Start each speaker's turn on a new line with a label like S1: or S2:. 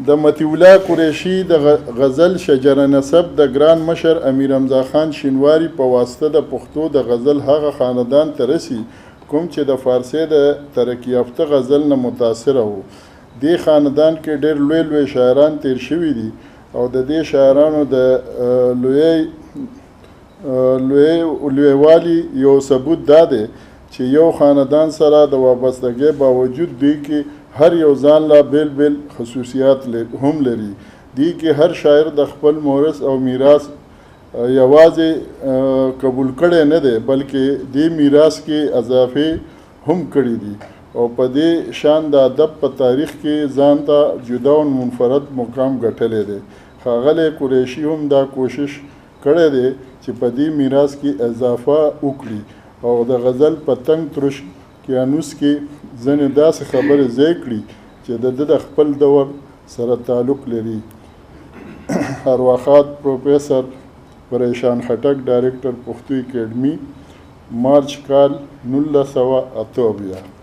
S1: د مطیع الله قریشي د غزل شجره نسب د ګران مشر امیر حمزه خان شینواري په واسطه د پښتو د غزل هغه خاندان ته رسي کوم چې د فارسي د ترقي یافته غزل نه متاثره وو. دې خاندان کې ډېر لوی لوی شاعران تیر شوي دي او د دې شاعرانو د لویوالي یو ثبوت دا دی چې یو خاندان سره د وابستګۍ باوجود دوی کې هر یو ځان لا بیل بیل خصوصیات هم لري. دی کې هر شاعر د خپل مورث او میراث یوازې قبول کړی نه دی بلکې دې میراث کې اضافه هم کړي دي او په دې شان د ادب په تاریخ کې ځان ته جدا او منفرد مقام ګټلی دی. ښاغلی قریشي هم دا کوشش کړی دی چې په دې میراث کې اضافه وکړي او د غزل په تنګ ترش کیانوس کې ځینې داسې خبرې ځای کړي چې د خپل دور سره تعلق لري. ارواښاد پروفیسر پریشان خټک، ډایرکټر پښتو اکیډمي، مارچ کال 1978.